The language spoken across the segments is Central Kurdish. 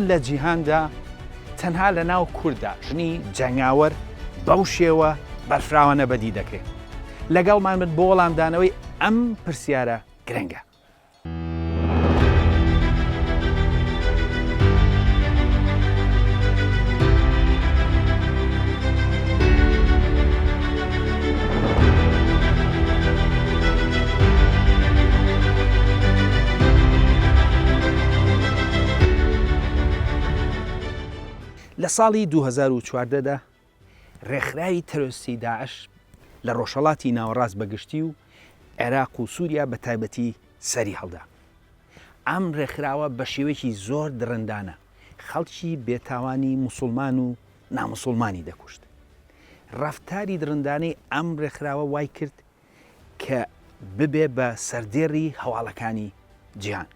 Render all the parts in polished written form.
لە جیهاندا تەنها لە ناو کووردا ژنی جەنگاوەر بەو شێوە بەرفراوە نەبەدی دەکرێت. لەگەڵمان بن بۆ وەڵامدانەوەی ئەم پرسیارە گرنگە. لە ساڵی 2014دا ڕێکخراوی تەرۆریستی داعش لە ڕۆژهەڵاتی ناوەڕاست بەگشتی و عێراق و سووریا بە تایبەتی سەری هەڵدا. ئەم ڕێکخراوە بە شێوەیەکی زۆر درەندانە خەڵکی بێتاوانی موسڵمان و ناموسڵمانی دەکوشت. ڕەفتاری درەندانەی ئەم ڕێکخراوە وای کرد کە ببێ بە سەردێڕی هەواڵەکانی جیهان.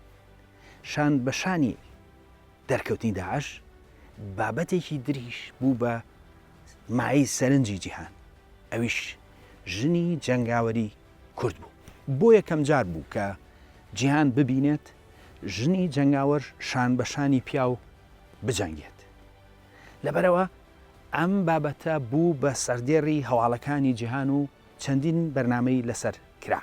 شان بە شانی دەرکەوتنی داعش بابەتێکی دریش بوو بە مای سەرنجی جیهان، ئەویش ژنی جەنگاوەری کورد بوو. بۆ یەکەم جار بوو کە جیهان ببینێت ژنی جەنگاوەر شان بە شانی پیا و بجەنگێت. لەبەرەوە ئەم بابەتە بوو بە سەردێڕی هەواڵەکانی جیهان و چەندین بەرنامەی لەسەر کرا.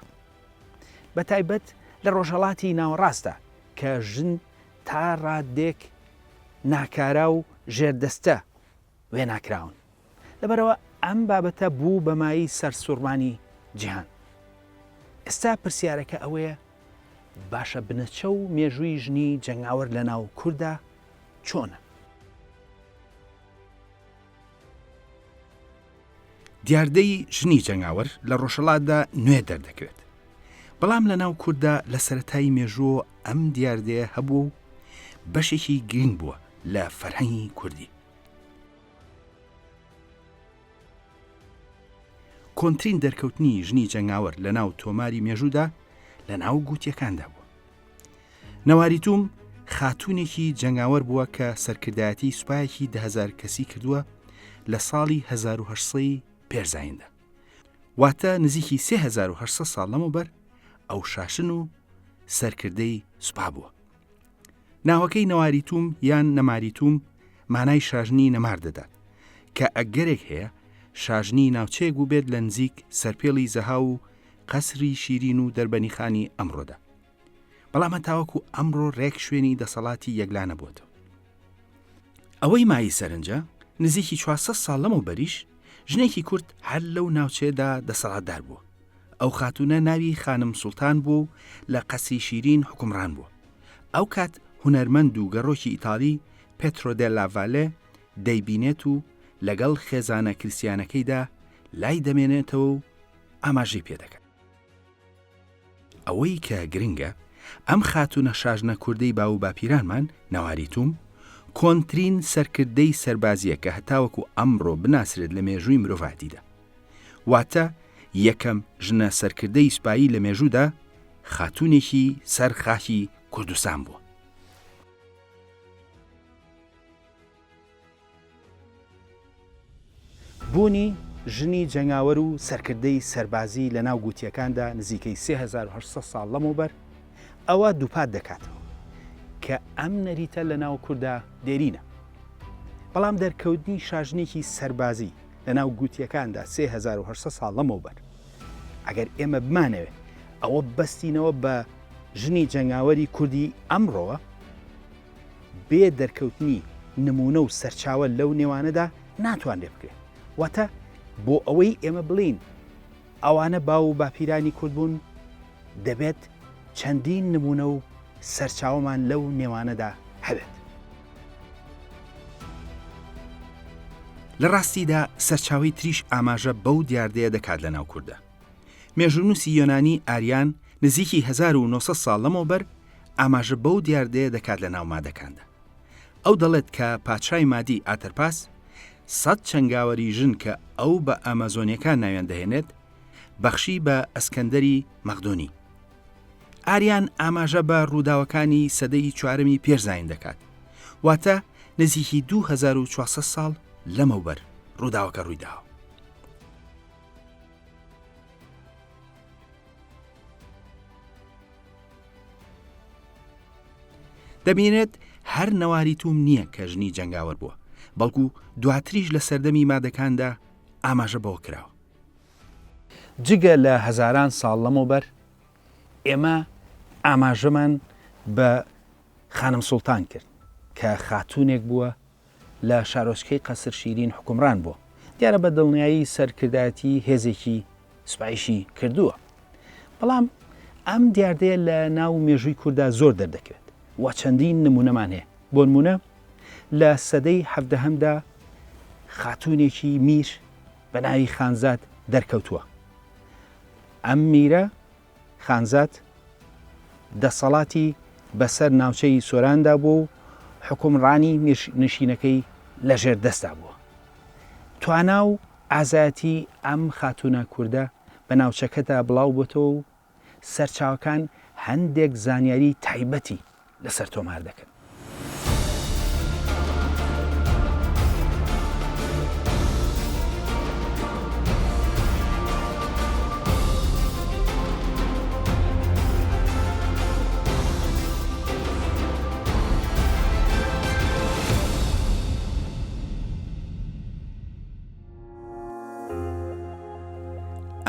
بە تایبەت لە ڕۆژهەڵاتی ناوەڕاستە کە ژن تا ڕادێک ناکارا و ژێردەستە وێ ناکراون. لەبەرەوە ئەم بابەتە بوو بەمایی سەرسوڕمانی جیهان. ئێستا پرسیارەکە ئەوەیە باشە بنەچە و مێژووی ژنی جەنگاوەر لە ناو کووردا چۆنە؟ دیاردەی ژنی جەنگاوەر لە ڕۆژهەڵاتدا نوێ دەردەکرێت. بەڵام لە ناو کووردا لە سەرەتای مێژووە ئەم دیاردەیە هەبوو و بەشێکی گرنگ بووە لە فەرهەنگی کوردی. کۆنترین دەرکەوتنی ژنی جەنگاوەر لە ناو تۆماری مێژوودا لە ناو گوتیەکاندا بووە. نەواریتوم خاتوونێکی جەنگاوەر بووە کە سەرکردایەتی سوپایەکی 10,000 کەسی کردووە لە ساڵی 1800 پێرزایندا. واتە نزیکی 3800 ساڵ لەمەوبەر ئەو شاشن و سەرکردەی سوپا بووە. ناوەکەی نەواریتوم یان نەماریتوم مانای شاژنی نەمار دەدات کە ئەگەرێک هەیە شاژنی ناوچەیەک بوو بێت لە نزیک سەرپێڵی زەها و قەسری شیرین و دەربەنیخانی ئەمڕۆدا. بەڵام تاوەکو ئەمڕۆ ڕێک شوێنی دەسەڵاتی یەکلانە بووەتەوە. ئەوەی مایی سەرنجە نزیکی 400 ساڵ لەمەوبەریش ژنێکی کورد هەر لەو ناوچەیەدا دەسەڵاتدار بووە. ئەو خاتونە ناوی خانم سوڵتان بوو و لە قەسری شیرین حکومڕان بووە. ئەو کات هونەرمەند و گەڕۆکی ئیتالی پێترۆ دێلا ڤالێ دەیبینێت و لەگەڵ خێزانە کریسیانەکەیدا لای دەمێنێتەوە و ئاماژەی پێدەکات. ئەوەی کە گرنگە ئەم خاتونە شاژنە کوردەی باو باپیرانمان نەواریتوم کۆنترین سەرکردەی سەربازیە کە هەتاوەکو ئەمڕۆ بناسرێت لە مێژووی مرۆڤاتیدا. واتە یەکەم ژنە سەرکردەی سوپایی لە مێژوودا خاتونێکی سەر خاکی کوردستان بووە. بوونی ژنی جەنگاوەر و سەرکردەی سەربازی لە ناو گوتیەکاندا نزیکەی 3800 ساڵ لەمەوبەر ئەوە دووپات دەکاتەوە کە ئەم نەریتە لە ناو کووردا دێرینە. بەڵام دەرکەوتنی شاژنێکی سەربازی لە ناو گوتیەکاندا 3800 ساڵ لەمەوبەر ئەگەر ئێمە بمانەوێت ئەوە بەستینەوە بە ژنی جەنگاوەری کوردی ئەمڕۆوە بێ دەرکەوتنی نمونە و سەرچاوە لەو نێوانەدا ناتوان لێ بکرێت. واتە بۆ ئەوەی ئێمە بڵین ئەوانە باو و باپیرانی کورد بوون دەبێت چەندین نمونە و سەرچاوەمان لەو نێوانەدا هەبێت. لە ڕاستیدا سەرچاوی تریش ئاماژە بەو دیاردەیە دەکات لە ناو کووردە. مێژوونووسی یۆنانی ئاریان نزیکی 1900 ساڵ لەمەوبەر ئاماژە بەو دیاردەیە دەکات لە ناو مادەکاندا. ئەو دەڵێت کە پادشای مادی ئاتەرپاس 100 چەنگاوەری ژن کە ئەو بە ئامازۆنیەکان ناویان دەهێنێت بەخشی بە ئەسکەندەری مەقدۆنی. ئاریان ئاماژە بە ڕووداوەکانی سەدەی 4 پێرزاین دەکات. واتە نزیکی 2400 ساڵ لەمەوبەر ڕووداوەکە ڕوویداوە. دەبینێت هەر نەواری توم نییە کە ژنی جەنگاوەر بووە، بەڵکو دواتریش لە سەردەمی مادەکاندا ئاماژە بەوە کراوە. جگە لە هەزاران ساڵ لەمەوبەر ئێمە ئاماژەمان بە خانم سوڵتان کرد کە خاتوونێک بووە لە شارۆچکەی قەسر شیرین حکومڕان بووە. دیارە بە دڵنیایی سەرکردایەتی هێزێکی سوپایشی کردووە. بەڵام ئەم دیاردەیە لە ناو مێژووی کووردا زۆر دەردەکەوێت و چەندین نمونەمان هەیە. بۆ نمونە لە سەدەی حەڤدەهەمدا خاتوونێکی میر بە ناوی خانزاد دەرکەوتووە. ئەم میرە خانزاد دەسەڵاتی بەسەر ناوچەی سۆراندا بوو و حکومڕانی نشینەکەی لەژێر دەستا بووە. توانا و ئازایەتی ئەم خاتونە کووردە بە ناوچەکەدا بڵاو بۆتەوە و سەرچاوەکان هەندێک زانیاری تایبەتی لەسەر تۆمار دەکەن.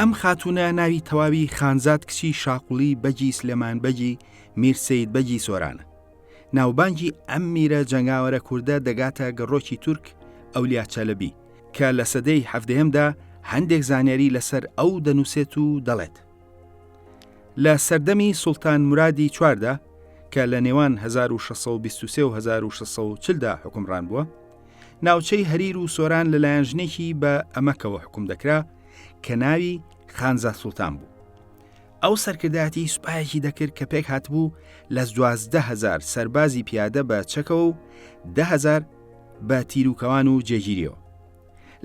ئەم خاتونە ناوی تەواوی خانزاد کچی شاقوڵی بەجی سلێمان بەجی میرسەید بەجی سۆرانە. ناوبانگی ئەم میرە جەنگاوەرە کووردە دەگاتە گەڕۆکی تورک ئەولیا چەلەبی کە لە سەدەی حەڤدەهەمدا هەندێک زانیاری لەسەر ئەو دەنووسێت و دەڵێت. لە سەردەمی سوڵتان مورادی چواردا کە لە نێوان 1623 و 1640دا حکومڕان بووە، ناوچەی هەریر و سۆران لەلایەن ژنێکی بە ئەمەکەوە حکوم دەکرا کە ناوی خانزاد سوڵتان بوو. ئەو سەرکردایەتی سوپایەکی دەکرد کە پێک هاتبوو لە 12,000 سەربازی پیادە بە چەکەوە و 10,000 بە تیرروکەوان و جێگیریەوە.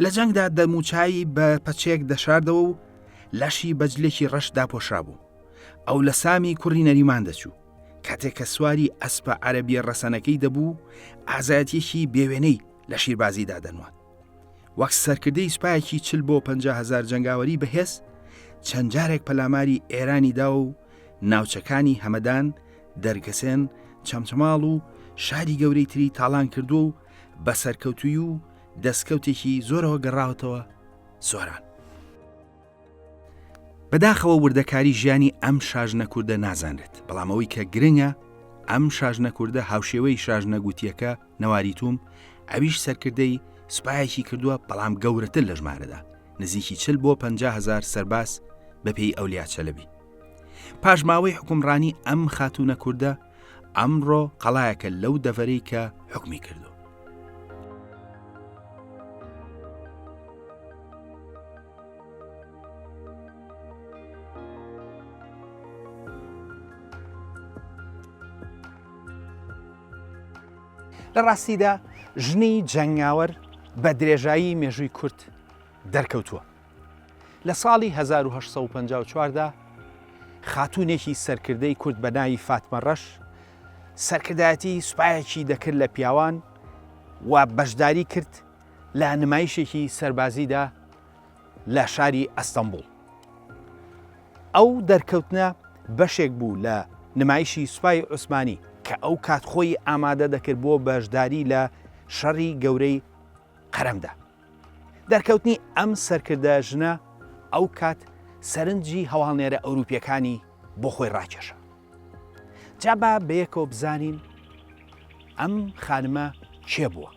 لە جەنگدا دەموچایی بە پەچێک دەشاردەوە و لەشی بەجلێکی ڕەش داپۆشرا بوو. ئەو لە سامی کوڕی نەریمان دەچوو. کاتێک کە سواری ئەسپە عەرەبیە ڕەسەنەکەی دەبوو، ئازایەتیەکی بێوێنەی لە شیربازیدا دەنوات. وەک سەرکردەی سوپایەکی 40 بۆ 50,000 جەنگاوەری بەهێز، چەند جارێک پەلاماری ئێرانی دا و ناوچەکانی هەمەدان، دەرگەسێن، چەمچەماڵ و شاری گەورەی تری تاڵان کردو و بە سەرکەوتوی و دەستکەوتێکی زۆرەوە گەڕاوەتەوە سۆران. بەداخەوە وردەکاری ژیانی ئەم شاژنە کووردە نازانرێت، بەڵام ئەوەی کە گرنگە ئەم شاژنە کووردە هاوشێوەی شاژنە گوتیەکە نەواری توم ئەویش سەرکردەی سوپایەکی کردووە، بەڵام گەورەتر لە ژمارەدا نزیکی 40 بۆ 50,000 سەرباز بەپێی ئەولیا چەلەبی. پاشماوەی حکومڕانی ئەم خاتونە کووردە ئەمڕۆ قەڵایەکە لەو دەڤەرەی کە حکمی کردو. لە ڕاستیدا ژنی جەنگاوەر بە درێژایی مێژووی کورد دەرکەوتووە. لە ساڵی 1854دا خاتوونێکی سەرکردەی کورد بە ناوی فاتمە ڕەش سەرکردایەتی سوپایەکی دەکرد لە پیاوان و بەشداری کرد لە نمایشێکی سەربازیدا لە شاری ئەستەمبوڵ. ئەو دەرکەوتنە بەشێک بوو لە نمایشی سوپای عوسمانی کە ئەو کات خۆی ئامادە دەکرد بۆ بەشداری لە شەڕی گەورەی قەرەمدا. دەرکەوتنی ئەم سەرکردە ژنە ئەو کات سەرنجی هەواڵنێرە ئەوروپیەکانی بۆ خۆی ڕاکێشە. جابا بەیەکەوە بزانین ئەم خانمە کێ بووە،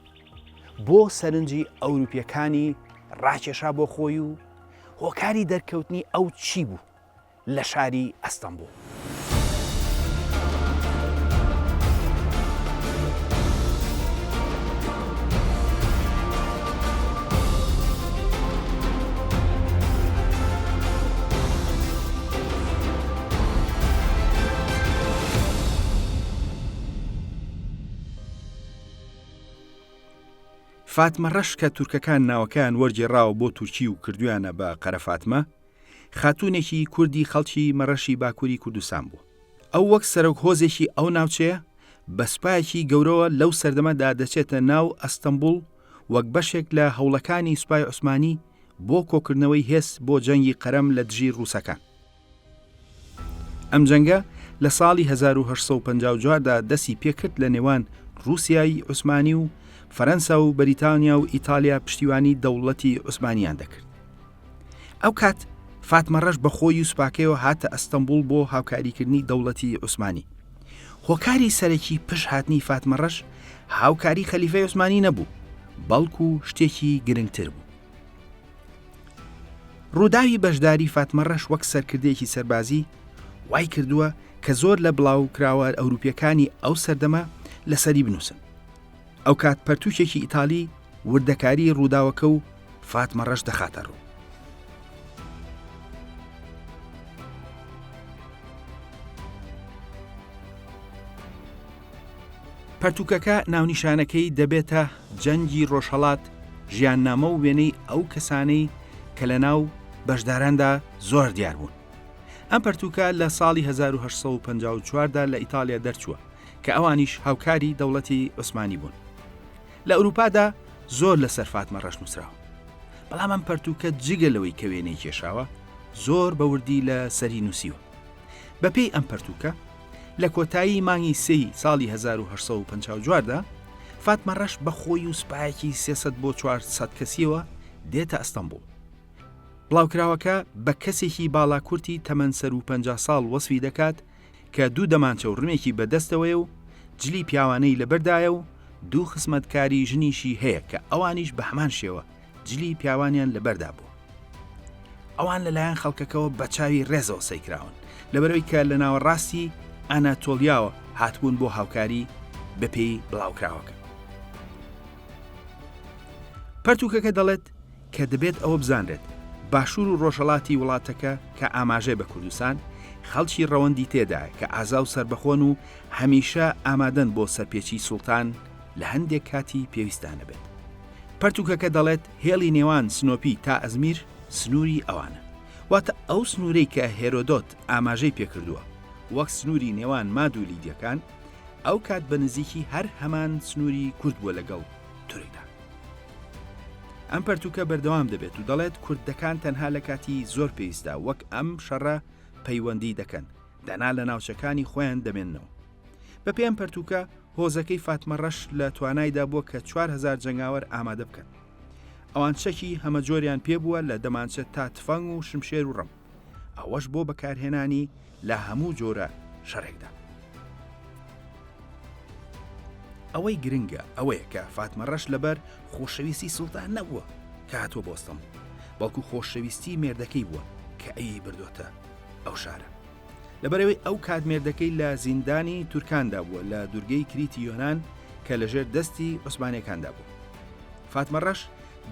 بۆ سەرنجی ئەوروپیەکانی ڕاکێشا بۆ خۆی و هۆکاری دەرکەوتنی ئەو چی بوو لە شاری ئەستەمبوڵ. فاتمە ڕەش کە تورکەکان ناوەکان وەرجێڕاوە بۆ تورکی و کردویانە بە قەرە فاتمە، خاتوونێکی کوردی خەڵکی مەڕەشی باکووری کوردستان بوو. ئەو وەک سەرۆک هۆزێکی ئەو ناوچەیە بە سوپایەکی گەورەوە لەو سەردەمەدا دەچێتە ناو ئەستەمبوڵ وەک بەشێک لە هەوڵەکانی سوپای عوسمانی بۆ کۆکردنەوەی هێز بۆ جەنگی قەرەم لە دژی ڕووسەکان. ئەم جەنگە لە ساڵی 1854دا دەستی پێکرد لە نێوان رووسیای عوسمانی و فەرەنسا و بەریتانیا و ئیتالیا پشتیوانی دەوڵەتی عوسمانیان دەکرد. ئەو کات فاتمەڕەش بە خۆی و سوپاکەیەوە هاتە ئەستەمبول بۆ هاوکاریکردنی دەوڵەتی عوسمانی. هۆکاری سەرەکی پشت هاتنی فاتمەڕەش هاوکاری خەلیفەی عوسمانی نەبوو، بەڵکو شتێکی گرنگتر بوو. ڕووداوی بەشداری فاتمەڕەش وەک سەرکردەیەکی سەربازی وای کردووە کە زۆر لە بڵاوکراوە ئەوروپیەکانی ئەو سەردەمە لەسەری بنووسن. ئەو کات پەرتووکێکی ئیتالی وردەکاری ڕووداوەکە و فاتمەڕەش دەخاتە ڕوو. پەرتووکەکە ناونیشانەکەی دەبێتە جەنگی ڕۆژهەڵات، ژیاننامە و وێنەی ئەو کەسانەی کە لە ناو بەشداراندا زۆر دیار بوون. ئەم پەرتووکە لە ساڵی 1854دا لە ئیتالیا دەرچووە کە ئەوانیش هاوکاری دەوڵەتی عوسمانی بوون. لە ئەوروپادا زۆر لەسەر فاتمەڕەش نووسراوە، بەڵام ئەم پەرتووکە جگە لەوەی کە وێنەی کێشاوە زۆر بەوردی لە سەری نووسیوە. بەپێی ئەم پەرتووکە لە کۆتایی مانگی سێی ساڵی 1854دا فاتمەڕەش بە خۆی و سوپایەکی 300 بۆ 400 کەسیەوە دێتە ئەستەمبول. بڵاوکراوەکە بە کەسێکی باڵاکورتی تەمەن سەر و 50 ساڵ وەسفی دەکات کە دوو دەمانچە و ڕمێکی بەدەستەوەی و جلی پیاوانەی لەبەردایە و دوو خزمەتکاری ژنیشی هەیە کە ئەوانیش بە هەمان شێوە جلی پیاوانیان لەبەردا بوو. ئەوان لەلایەن خەڵکەکەەوە بە چاوی ڕێزەوە سەیکراون لەبەرەوەی کە لە ناوەڕاستی ئەناتۆلیاوە هاتبوون بۆ هاوکاری بەپێی بڵاوکراوەکە. پەرتووکەکە دەڵێت کە دەبێت ئەوە بزانرێت باشوور و ڕۆژهەڵاتی وڵاتەکە کە ئاماژەی بە کوردستان خەڵکی ڕەوەندی تێدایە کە ئازا و سربەخۆن و هەمیشە ئامادەن بۆ سەرپێچی سوڵتان لە هەندێک کاتی پێویستانە بێت. پەرتووکەکە دەڵێت هێڵی نێوان سنۆپی تا ئەزمیر سنووری ئەوانە، واتە ئەو سنوورەی کە هێرۆدۆت ئاماژەی پێکردووە وەک سنووری نێوان ماد و لیدیەکان، ئەو کات بە نزیکی هەر هەمان سنووری کورد بووە لەگەڵ تورکدا. ئەم پەرتووکە بەردەوام دەبێت و دەڵێت کوردەکان تەنها لە کاتی زۆر پێویستە وەک ئەم شەڕە پەیوەندی دەکەن، دانا لە ناوچەکانی خۆیان دەمێننەوە. بە پێم پەرتووکە هۆزەکەی فاتمەڕەش لە توانایدا بووە کە 4000 جەنگاوەر ئامادە بکەن. ئەوان چەکی هەمە جۆریان پێبووە لە دەمانچە تا تفەنگ و شمشێر و ڕەم، ئەوەش بۆ بەکارهێنانی لە هەموو جۆرە شەڕێکدا. ئەوەی گرنگە ئەوەیە کە فاتمەڕەش لەبەر خۆشەویستی سوڵتان نەبووە کە هاتووە بۆ ئەستەمبول، بەڵکو خۆشەویستی مێردەکەی بووە کە ئەی بردوتە ئەو شارە. لەبەرەوەی ئەو کات مێردەکەی لە زیندانی تورکاندا بووە لە دوورگەی کریتی یۆنان کە لەژێر دەستی عوسمانیەکاندا بوو. فاتمەڕەش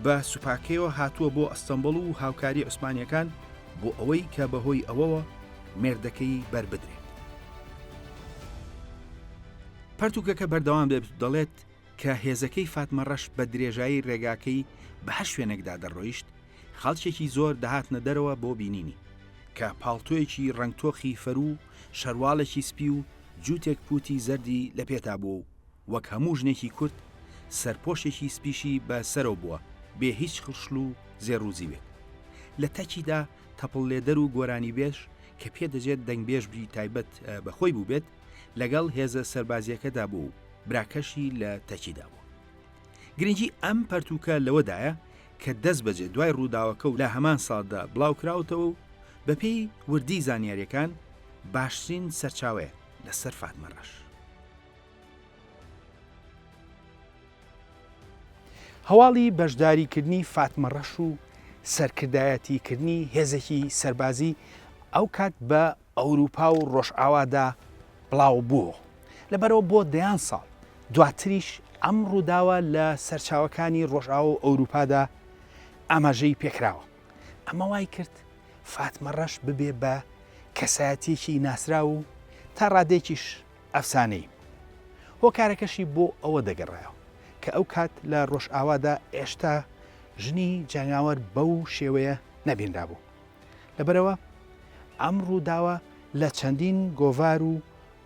بە سوپاکەیەوە هاتووە بۆ ئەستەمبول و هاوکاری عوسمانیەکان بۆ ئەوەی کە بەهۆی ئەوەوە مێردەکەی بربدرێت. پەرتووکەکە بەردەوام دەڵێت کە هێزەکەی فاتمەڕەش بە درێژایی ڕێگاکەی بە هەر شوێنێکدا دەڕۆیشت، خەڵکێکی زۆر دەهاتنە دەرەوە بۆ بینینی کە پاڵتۆیەکی ڕنگتۆخی فەرو، شەرواڵێکی سپی و جووتێک پوتی زەردی لە پێتا بوو و وەک هەموو ژنێکی کورد سەرپۆشێکی سپیشی بە سەرەوە بووە بێ هیچ خشل و زێڕوزیوێت. لە تەکیدا تەپڵ لێدەر و گۆرانی بێش کە پێدەجێت دەنگبێژبی تایبەت بەخۆی بوو بێت لەگەڵ هێزە سەربازیەکەدا بوو براکەشی لە تەکیدا بوو. گرنگی ئەم پەرتووکە لەوەدایە کە دەست بەجێ دوای ڕووداوەکە و لە هەمان ساڵدا بڵاوکراوتەوە و بەپێی وردی زانیاریەکان باشترین سەرچاوەیە لەسەر فاتمەڕەش. هەواڵی بەشداریکردنی فاتمەڕەش و سەرکردایەتیکردنی هێزێکی سەربازی ئەو کات بە ئەوروپا و ڕۆژئاوادا بڵاو بووە. لەبەرەوە بۆ دەیان ساڵ دواتریش ئەم ڕووداوە لە سەرچاوەکانی ڕۆژئاوا و ئەوروپادا ئاماژەی پێکراوە. ئەمە وای کرد فاتمەڕەش ببێ بە کەسایەتێکی ناسرا و تا ڕادێکیش ئەفسانەی. هۆکارەکەشی بۆ ئەوە دەگەڕایەوە کە ئەو کات لە ڕۆژئاوادا ئێشتا ژنی جەنگاوەر بەو شێوەیە نەبینرا بوو. لەبەرەوە ئەم ڕووداوە لە چەندین گۆڤار و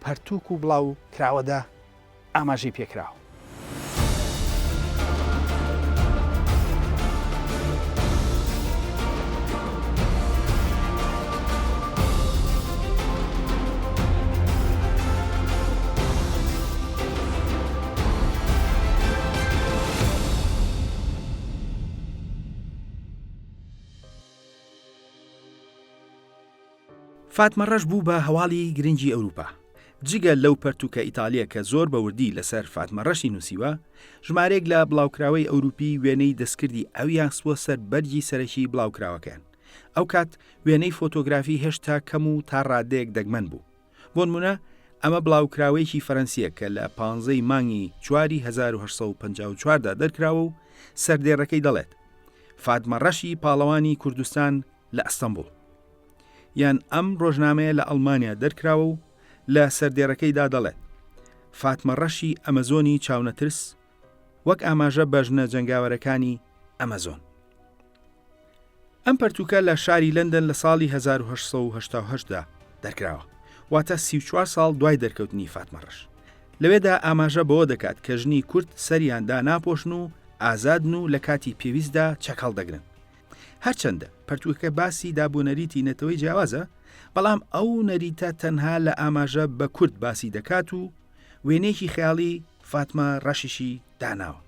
پەرتووک و بڵاو کراوەدا ئاماژەی پێکراوە. فاتمە ڕەش بوو بە هەواڵی گرنگی ئەوروپا. جگە لەو پەرتوکە ئیتالیا کە زۆر بەوردی لەسەر فاتمە ڕەشی نووسیوە، ژمارێک لە بڵاوکراوەی ئەوروپی وێنەی دەستکردی ئەویان سووە سەر بەرگی سەرەکی بڵاوکراوەکان. ئەو کات وێنەی فۆتۆگرافی هێشتا کەم و تا ڕادەیەک دەگمەن بوو. بۆ نمونە ئەمە بڵاوکراوەیەکی فەرەنسیە کە لە 15 مانگی 1954دا دەرکراوە و سەردێڕەکەی دەڵێت فاتمە ڕەشی پاڵەوانی کوردستان لە ئەستەمبول. یان ئەم ڕۆژنامەیە لە ئەڵمانیا دەرکراوە و لە سەردێڕەکەیدا دەڵێت فاتمە ڕەشی ئەمەزۆنی چاونەترس وەک ئاماژە بەژنە جەنگاوەرەکانی ئەمەزۆن. ئەم پەرتوکە لە شاری لەندەن لە ساڵی 1888دا دەرکراوە، واتە 34 ساڵ دوای دەرکەوتنی فاتمە ڕەش. لەوێدا ئاماژە بەوە دەکات کە ژنی کورد سەریاندا ناپۆشن و ئازادن و لە کاتی پێویستدا چەکەڵ دەگرن. هەرچەندە پەرتوکە باسی دابوونەریتی نەتەوەی جیاوازە، بەڵام ئەو نەریتە تەنها لە ئاماژە بە کورد باسی دەکات و وێنێکی خەیاڵی فاتمە ڕەشیشی داناوە.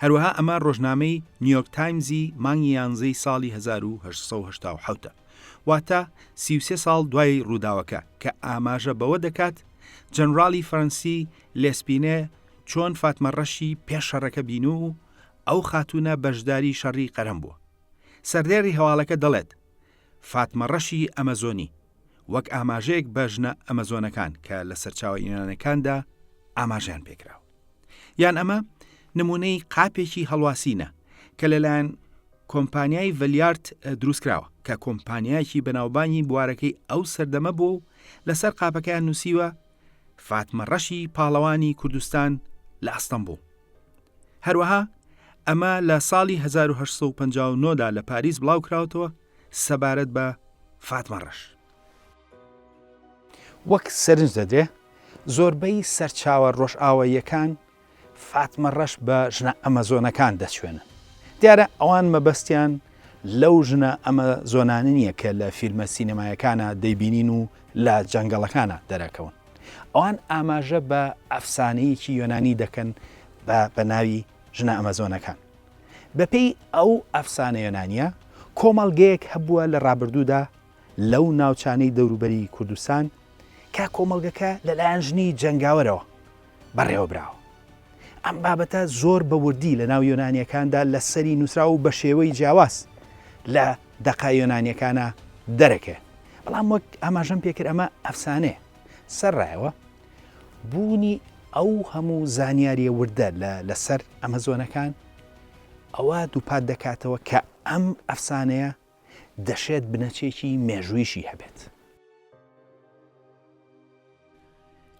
هەروەها ئەمە ڕۆژنامەی نیویۆرک تایمزی مانگی 11 ساڵی 1887، واتە 33 ساڵ دوای ڕووداوەکە، کە ئاماژە بەوە دەکات جەنراڵی فەرەنسی لێسپینێ چۆن فاتمە ڕەشی پێش شەڕەکە بین و ئەو خاتونە بەشداری شەڕی قەرەم بووە. سەردێڕی هەواڵەکە دەڵێت فاتمە ڕەشی ئەمەزۆنی وەک ئاماژەیەک بەژنە ئەمەزۆنەکان کە لە سەرچاوە یۆنانیەکاندا ئاماژیان پێکراوە. یان ئەمە نمونەی قاپێکی هەڵواسینە کە لەلایەن کۆمپانیای ڤەلیارت دروستکراوە کە کۆمپانیایکی بەناوبانگی بوارەکەی ئەو سەردەمە بوو و لەسەر قاپەکەیان نووسیوە فاتمە ڕەشی پاڵەوانی کوردستان لە ئەستەمبول. هەروەها ئەمە لە ساڵی 1859دا لە پاریس بڵاوکراوەتەوە سەبارەت بە فاتمە ڕەش. وەک سەرنج دەدرێ زۆربەی سەرچاوە ڕۆژئاواییەکان فاتمە ڕەش بە ژنە ئەمەزۆنەکان دەچوێنن. دیارە ئەوان مەبەستیان لەو ژنە ئەمەزۆنانە نییە کە لە فیلمە سینەمایەکانە دەیبینین و لە جەنگەڵەکانە دەرەکەون. ئەوان ئاماژە بە ئەفسانەیەکی یۆنانی دەکەن بە ناوی ژنە ئەمەزۆنەکان. بەپێی ئەو ئەفسانە یۆنانیە کۆمەڵگەیەک هەبووە لە ڕابردوودا لەو ناوچانەی دەوروبەری کوردستان کە کۆمەڵگەکە لەلایەن ژنی جەنگاوەرەوە بەڕێوە براوە. ئەم بابەتە زۆر بەوردی لە ناو یۆنانیەکاندا لە سەری نووسرا و بە شێوەی جیاواز لە دەقای یۆنانیەکانە دەرەکێ. بەڵام وەک ئاماژەم پێکرد ئەمە ئەفسانەیە. سەرڕایەوە بوونی ئەو هەموو زانیاریە وردە لەسەر ئەمەزۆنەکان ئەوە دووپات دەکاتەوە کە ئەم ئەفسانەیە دەشێت بنەچێکی مێژوویشی هەبێت.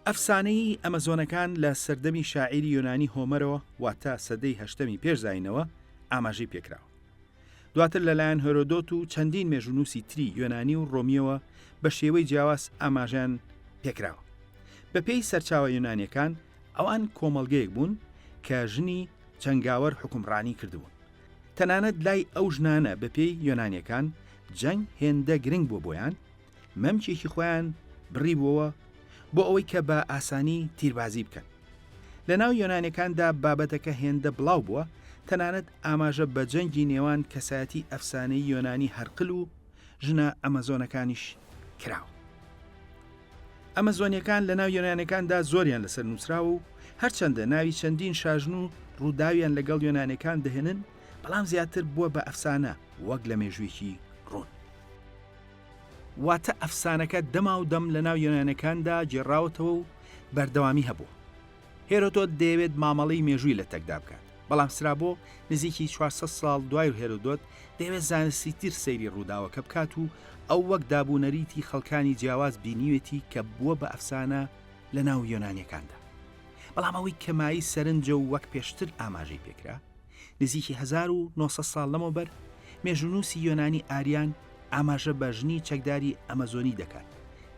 ئەفسانەی ئەمەزۆنەکان لە سەردەمی شاعیری یۆنانی هۆمەرەوە واتە سەدەی هەشتەمی پێشزاینەوە ئاماژەی پێکراوە. دواتر لەلایەن هێرۆدۆت و چەندین مێژوونووسی تری یۆنانی و ڕۆمیەوە بە شێوەی جیاواز ئاماژیان پێکراوە. بەپێی سەرچاوە یۆنانیەکان ئەوان کۆمەڵگەیەک بوون کە ژنی جەنگاوەر حکومڕانی کردبوون. تەنانەت لای ئەو ژنانە بەپێی یۆنانیەکان جەنگ هێندە گرنگ بۆ بۆیان مەمچێکی خۆیان بڕی بووەوە بۆ ئەوەی کە بە ئاسانی تیربازی بکەن. لە ناو یۆنانیەکاندا بابەتەکە هێندە بڵاو بووە، تەنانەت ئاماژە بە جەنگی نێوان کەسایەتی ئەفسانەی یۆنانی هەرقل و ژنە ئەمەزۆنەکانیش کراوە. ئەمەزۆنیەکان لە ناو یۆنانیەکاندا زۆریان لەسەر نووسراوە و هەرچەندە ناوی چەندین شاژن و ڕووداویان لەگەڵ یۆنانیەکان دەهێنن، بەڵام زیاتر بووە بە ئەفسانە وەک لە مێژوویەکی ڕوون. واتە ئەفسانەکە دەما و دەم لە ناو یۆنانیەکاندا جێڕاوەتەوە و بەردەوامی هەبوو. هێرۆدۆت دەیەوێت مامەڵەی مێژووی لە تەکدا بکات، بەڵام سرابۆ نزیکی 400 ساڵ دوای هێرۆدۆت دەیەوێت زانستی تر سەیری ڕووداوەکە بکات و ئەو وەک دابوونەریتی خەڵکانی جیاواز بینیوێتی کە بووە بە ئەفسانە لە ناو یۆنانیەکاندا. بەڵام ئەوەی کەمایی سەرنجە و وەک پێشتر ئاماژەی پێکرا، نزیکی 1900 ساڵ لەمەوبەر مێژوونووسی یۆنانی ئاریان ئاماژە بە ژنی چەکداری ئەمەزۆنی دەکات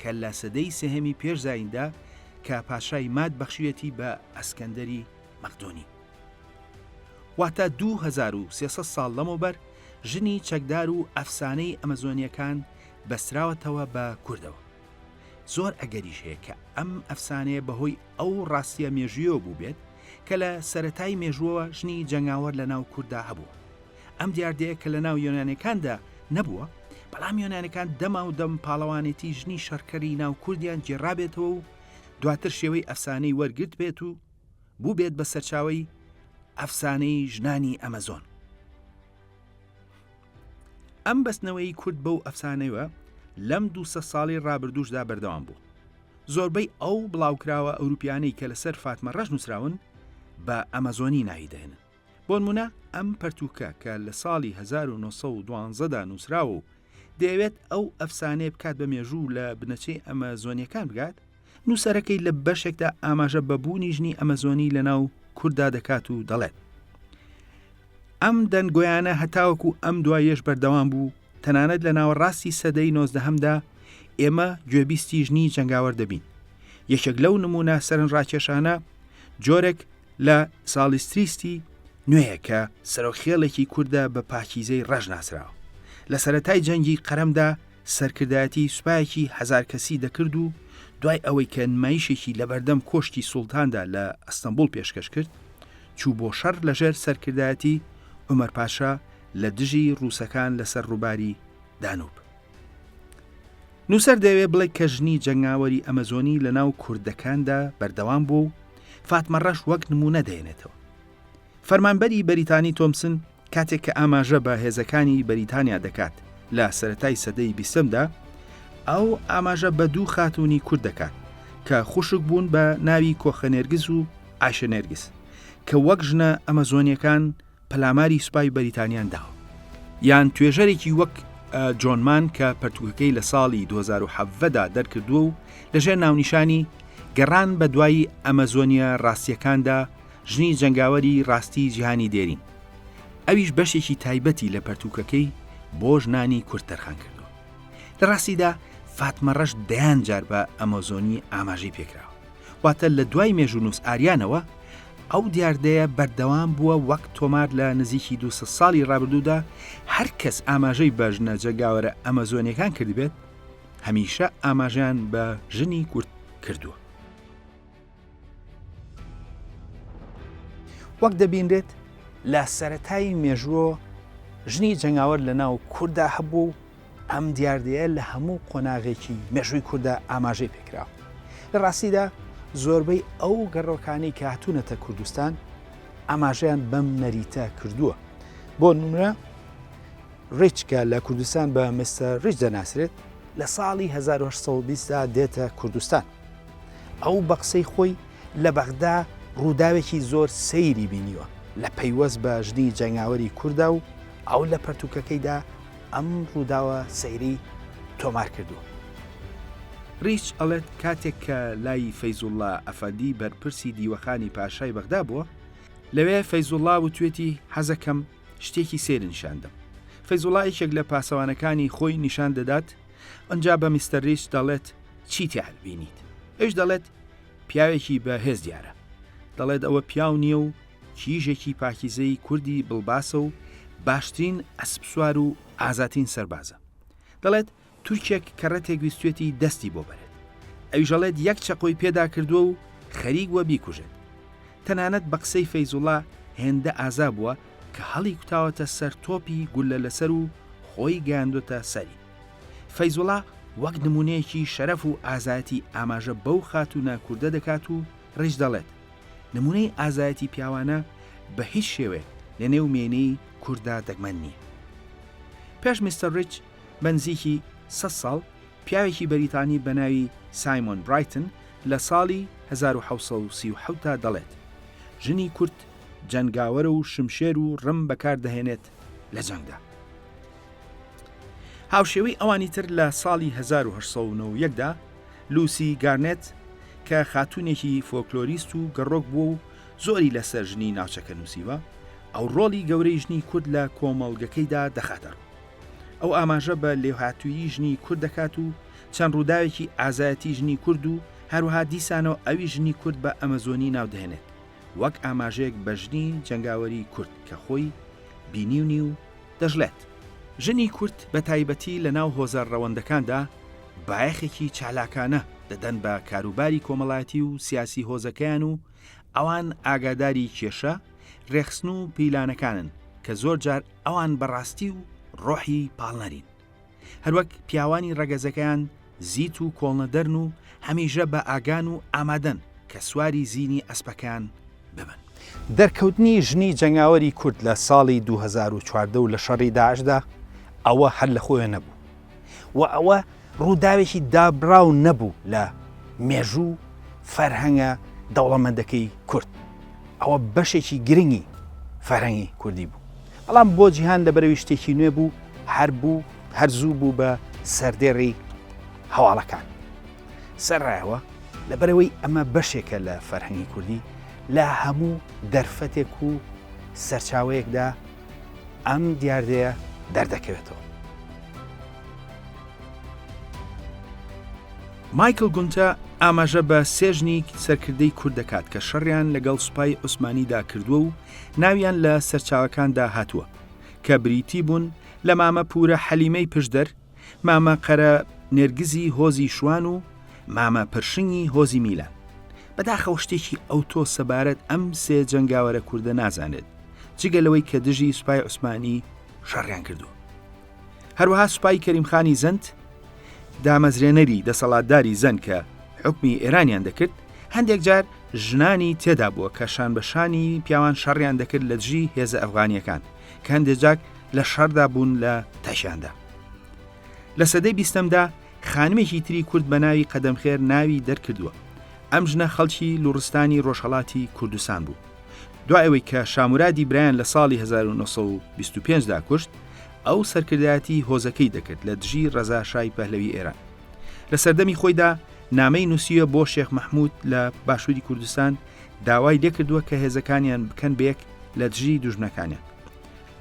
کە لە سەدەی سێهەمی پێشزایندا کە پاشای ماد بەخشوێتی بە ئەسکەندەری مەقدۆنی. واتە 2300 ساڵ لەمەوبەر ژنی چەکدار و ئەفسانەی ئەمەزۆنیەکان بەستراوەتەوە بە کوردەوە. زۆر ئەگەریش هەیە کە ئەم ئەفسانەیە بەهۆی ئەو ڕاستیە مێژوویەوە بوو بێت کە لە سەرەتای مێژووەوە ژنی جەنگاوەر لە ناو کووردا هەبوو. ئەم دیاردەیە کە لە ناو یۆنانیەکاندا نەبووە، بەڵام یۆنانەکان دەما و دەم پاڵەوانێتی ژنی شەڕکەری ناو کوردیان جێڕابێتەوە و دواتر شێوەی ئەفسانەی وەرگرت بێت و بوو بێت بە سەرچاوەی ئەفسانەی ژنانی ئەمەزۆن. ئەم بەستنەوەی کورد بەو ئەفسانەوە لەم 200 ساڵی ڕابردووشدا بەردەوام بوو. زۆربەی ئەو بڵاوکراوە ئەوروپیانەی کە لەسەر فاتمە ڕەش نووسراون بە ئەمەزۆنی ناوی دێنن. بۆ نمونە ئەم پەرتووکە کە لە ساڵی 1912دا نووسراوە و دەیەوێت ئەو ئەفسانەیە بکات بە مێژوو لە بنەچەی ئەمەزۆنیەکان بگات، نووسەرەکەی لە بەشێکدا ئاماژە بەبوونی ژنی ئەمەزۆنی لە ناو کووردا دەکات و دەڵێت ئەم دەنگۆیانە هەتاوەکو ئەم دوایەش بەردەوام بوو، تەنانەت لە ناوەڕاستی سەدەی 19هەمدا ئێمە گوێبیستی ژنی جەنگاوەر دەبین. یەکێک لەو نمونە سەرنجڕاکێشانە جۆرێک لە ساڵیستریستی نوێیە کە سەرۆکخێڵێکی کووردە بە پاکیزەی ڕەش ناسراوە. لە سەرەتای جەنگی قەرەمدا سەرکردایەتی سوپایەکی 1000 کەسی دەکرد و دوای ئەوەی کە نمایشێکی لە بەردەم کۆشتی سوڵتاندا لە ئەستەمبول پێشکەش کرد، چوو بۆ شەڕ لەژێر سەرکردایەتی عومەر پاشا لە دژی ڕووسەکان لەسەر ڕووباری دانوب. نووسەر دەوێت بڵێ کە ژنی جەنگاوەری ئەمەزۆنی لە ناو کوردەکاندا بەردەوام بوو و فاتمە ڕەش وەک نمونە دەێنێتەوە. فەرمانبەری بەریتانی تۆمسن کاتێک کە ئاماژە بە هێزەکانی بەریتانیا دەکات لە سەرەتای سەدەی 20دا، ئەو ئاماژە بە 2 خاتوونی کورد دەکات کە خوشک بوون بە ناوی کۆخەنێرگز و ئاشەنێرگز کە وەک ژنە ئەمەزۆنیەکان پەلاماری سوپای بەریتانیان داوە، یان توێژەرێکی وەک جۆنمان کە پەرتوکەکەی لە ساڵی 2017دا دەرکردووە و لەژێر ناونیشانی گەڕان بە دوایی ئەمەزۆنیە ڕاستیەکاندا ژنی جەنگاوەری ڕاستی جیهانی دێرین. ئەویش بەشێکی تایبەتی لە پەرتوکەکەی بۆ ژنانی کورد تەرخان کردووە. لە ڕاستیدا فاتمە ڕەش دەیان جار بە ئەمەزۆنی ئاماژەی پێکراوە، واتە لە دوای مێژونووس ئاریانەوە ئەو دیاردەیە بەردەوام بووە وەک تۆمار لە نزیکی 200 ساڵی ڕابردوودا هەر کەس ئاماژەی بە ژنە جەنگاوەرە ئەمەزۆنیەکان کردبێت هەمیشە ئاماژیان بە ژنی کورد کردووە. وەک دەبینرێت لە سەرەتای مێژووە ژنی جەنگاوەر لە ناو کووردا هەبوو، ئەم دیاردەیە لە هەموو قۆناغێکی مێژووی کووردا ئاماژەی پێکراوە. لە ڕاستیدا زۆربەی ئەو گەڕۆکانی کە هاتوونەتە کوردستان ئاماژەیان بەم نەریتە کردووە. بۆ نمونە ڕیچکە لە کوردستان بە مستەر ڕیچ دەناسرێت لە ساڵی 1820دا دێتە کوردستان. ئەو بە قسەی خۆی لە بەغدا ڕووداوێکی زۆر سەیری بینیوە لە پەیوەست بە ژنی جەنگاوەری کووردا و ئەو لە پەرتوکەکەیدا ئەم ڕووداوە سەیری تۆمار کردووە. ڕیچ ئەڵێت کاتێک کە لای فەیزوڵڵا ئەفەندی بەرپرسی دیوەخانی پاشای بەغدا بووە، لەوێ فەیزوڵڵا وتوێتی حەزەکەم شتێکی سێر نیشاندەم. فەیزوڵڵا یەکێک لە پاسەوانەکانی خۆی نیشان دەدات، ئەنجا بە میستەر ڕیچ دەڵێت چی تێ هەڵبینیت؟ ئەوش دەڵێت پیاوێکی بەهێز دیارە. دەڵێت ئەوە پیاو نییە و کیژێکی پاکیزەی کوردی بڵباسە و باشترین ئەسپسوار و ئازاتین سەربازە. دەڵێت تورکێک کە ڕەتێک ویستوێتی دەستی بۆ بەرێت. ئەویژەڵێت یەک چەقۆی پێدا کردووە و خەریک وە بیکوژێت. تەنانەت بە قسەی فەیزوڵڵا هێندە ئازا بووە کە هەڵی کوتاوەتە سەر تۆپی گولە لەسەر و خۆی گەیاندۆتە سەری. فەیزوڵڵا وەک نمونەیەکی شەرەف و ئازایەتی ئاماژە بەو خاتوونە کووردە دەکات و ڕیچ دەڵێت نمونەی ئازایەتی پیاوانە بە هیچ شێوێ لە نێو مێنەی کووردا دەگمەن نییە. پێش میستەر ڕیچ بەنزیکی 100 ساڵ پیاوێکی بەریتانی بە ناوی سایمۆن برایتن لە ساڵی 1737دا دەڵێت ژنی کورد جەنگاوەرە و شمشێر و ڕم بەکاردەهێنێت لە جەنگدا. هاوشێوەی ئەوانی تر لە ساڵی 1891دا لوسی گارنێت کە خاتوونێکی فۆکلۆریست و گەڕۆک بووە و زۆری لەسەر ژنی ناوچەکە نووسیوە، ئەو ڕۆڵی گەورەی ژنی کورد لە کۆمەڵگەکەیدا دەخاتەڕ. ئەو ئاماژە بە لێوهاتوویی ژنی کورد دەکات و چەند ڕووداوێکی ئازایەتی ژنی کورد و هەروەها دیسانەوە ئەوی ژنی کورد بە ئەمەزۆنی ناودەهێنێت وەک ئاماژەیەک بە ژنی جەنگاوەری کورد کە خۆی بینیونی و دەژڵێت. ژنی کورد بە تایبەتی لە ناو هۆزار ڕەوەندەکاندا بایەخێکی چالاکانە دەدەن بە کاروباری کۆمەڵایەتی و سیاسی هۆزەکەیان و ئەوان ئاگاداری کێشە، ڕێخستن و پیلانەکانن کە زۆر جار ئەوان بەڕاستی و ڕۆحی پاڵنەرین هەروەک پیاوانی ڕەگەزەکەیان زیت و کۆڵنەدەرن و هەمیژە بە ئاگان و ئامادەن کە سواری زینی ئەسپەکان ببن. دەرکەوتنی ژنی جەنگاوەری کورد لە ساڵی 2014 و لە شەڕی داعشدا ئەوە هەر لە خۆیان نەبوو و ئەوە ڕووداوێکی دابراو نەبوو لە مێژوو فەرهەنگە دەوڵەمەندەکەی کورد ئەوە بەشێکی گرنگی فەرهەنگی کوردی بوو بەڵام بۆ جیهان لەبەرەوەی شتێکی نوێ بوو هەرزوو بوو بە سەردێڕی هەواڵەکان سەرڕایەوە لەبەرەوەی ئەمە بەشێکە لە فەرهەنگی کوردی لە هەموو دەرفەتێک و سەرچاوەیەکدا ئەم دیاردەیە دەردەکەوێتەوە. مایکل گونتە ئاماژە بە سێژنی سەرکردەی کورد دەکات کە شەڕیان لەگەڵ سوپای عوسمانیدا کردووە و ناویان لە سەرچاوەکاندا هاتووە کە بریتی بوون لە مامە پورە حەلیمەی پشدەر، مامە قەرە نێرگزی هۆزی شوان و مامە پرشنگی هۆزی میلان. بەداخەوە شتێکی ئەوتۆ سەبارەت ئەم سێ جەنگاوەرە کووردە نازانێت جگەلەوەی کە دژی سوپای عوسمانی شەڕیان کردووە. هەروەها سوپای کەریمخانی زەند دامەزرێنەری دەسەڵاتداری زەن کە حکمی ئێرانیان دەکرد هەندێک جار ژنانی تێدا بووە کە شان بەشانی پیاوان شەڕیان دەکرد لە دژی هێزە ئەفغانیەکان کە هەندێک جاک لە شەڕدا بوون لە تاشیاندا. لە سەدەی 20دا خانمێکی تری کورد بە ناوی قەدەمخێر ناوی دەرکردووە. ئەم ژنە خەڵکی لوڕستانی ڕۆژهەڵاتی کوردستان بوو. دوای ئەوەی کە شامورادی برایان لە ساڵی 1925دا کوشت ئەو سەرکردایەتی هۆزەکەی دەکرد لە دژی ڕەزا شای پەهلەوی ئێران. لە سەردەمی خۆیدا نامەی نووسیە بۆ شێخ مەحموود لە باشووری کوردستان داوای لێکردووە کە هێزەکانیان بکەن بێک لە دژی دوژمنەکانیان.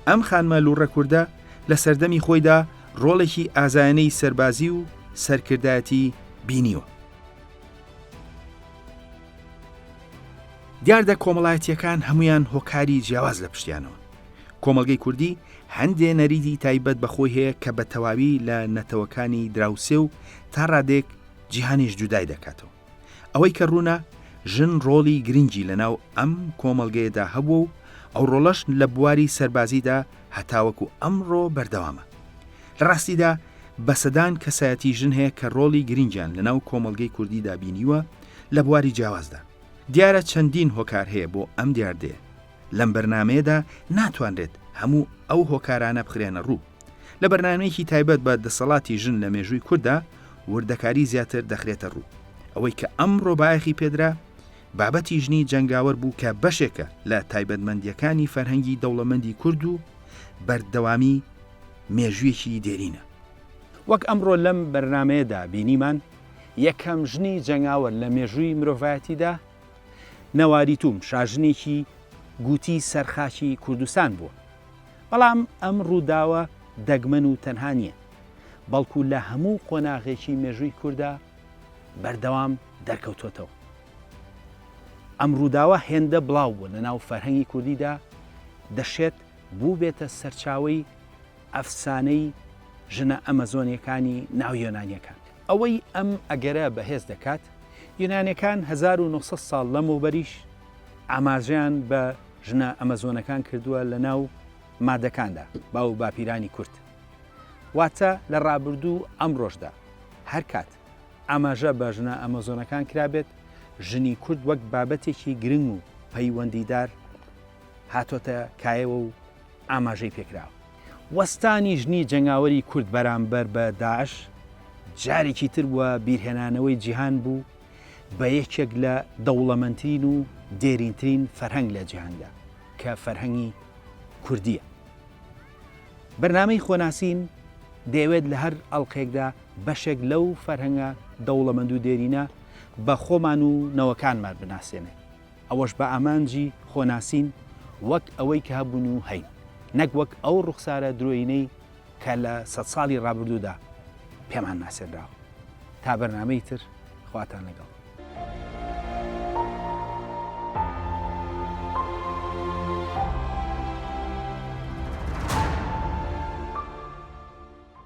ئەم خانمە لوڕە کووردە لە سەردەمی خۆیدا ڕۆڵێکی ئازایانەی سەربازی و سەرکردایەتی بینیوە. دیاردە کۆمەڵایەتیەکان هەمویان هۆکاری جیاواز لە پشتیانەوە. کۆمەڵگەی کوردی هەندێ نەریدی تایبەت بەخۆی هەیە کە بە تەواوی لە نەتەوەکانی دراوسێ و تا ڕادێک جیهانیش جودای دەکاتەوە. ئەوەی کە ڕوونە ژن ڕۆڵی گرنگی لەناو ئەم کۆمەڵگەیەدا هەبوو و ئەو ڕۆڵەش لە بواری سەربازیدا هەتاوەکو ئەمڕۆ بەردەوامە. لە ڕاستیدا بەسەدان کەسایەتی ژن هەیە کە ڕۆڵی گرنگیان لەناو کۆمەڵگەی کوردیدا بینیوە لە بواری جیاوازدا. دیارە چەندین هۆکار هەیە بۆ ئەم دیاردەیە. لەم بەرنمەیەدا ناتوانرێت هەموو ئەو هۆکارانە بخرێنە ڕوو. لە بەرنامەیەکی تایبەت بە دەسەڵاتی ژن لە مێژووی کووردا وردەکاری زیاتر دەخرێتە ڕوو. ئەوەی کە ئەمڕۆ بایەخی پێدرا بابەتی ژنی جەنگاوەر بوو کە بەشێکە لە تایبەتمەندیەکانی فەرهەنگی دەوڵەمەندی کورد و بەردەوامی مێژوویەکی دێرینە. وەک ئەمڕۆ لەم بەرنمەیەدا بینیمان یەکەم ژنی جەنگاوەر لە مێژووی مرۆڤایەتیدا نەواریتوم شاژنێکی گوتی سەرخاشی کوردستان بووە. بەڵام ئەم ڕووداوە دەگمەن و تەنها نییە، بەڵکو لە هەموو قۆناغێکی مێژووی کووردا بەردەوام دەرکەوتوتەوە. ئەم ڕووداوە هێندە بڵاو بوو لە ناو فەرهەنگی کوردیدا دەشێت بوو بێتە سەرچاوەی ئەفسانەی ژنە ئەمەزۆنیەکانی ناو یۆنانیەکان. ئەوەی ئەم ئەگەرە بەهێز دەکات یۆنانیەکان 1900 ساڵ لەمەوبەریش ئاماژیان بە ژنە ئەمەزۆنەکان کردووە لە ناو مادەکاندا باو باپیرانی کورد. واتە لە ڕابردوو ئەم ڕۆژدا هەر کات ئاماژە بە ژنە ئەمەزۆنەکان کرابێت ژنی کورد وەک بابەتێکی گرنگ و پەیوەندیدار هاتۆتە کایەوە و ئاماژەی پێکراوە. وەستانی ژنی جەنگاوەری کورد بەرامبەر بە داعش جارێکی تر وە بیرهێنانەوەی جیهان بوو بە یەکێک لە دەوڵەمەندترین و دێرینترین فەرهەنگ لە جیهاندا کە فەرهەنگی کوردیە. بەرنامەی خۆناسین دەیەوێت لە هەر ئەڵقێکدا بەشێک لەو فەرهەنگە دەوڵەمەند و دێرینە بە خۆمان و نەوەکانمان بناسێنێ. ئەوەش بە ئامانجی خۆناسین وەک ئەوەی کە هەبوون و هەین، نەک وەک ئەو ڕوخسارە درۆینەی کە لە 100 ساڵی ڕابردوودا پێمان ناسێنراوە. تا بەرنامەی تر خواتان لەگەڵ.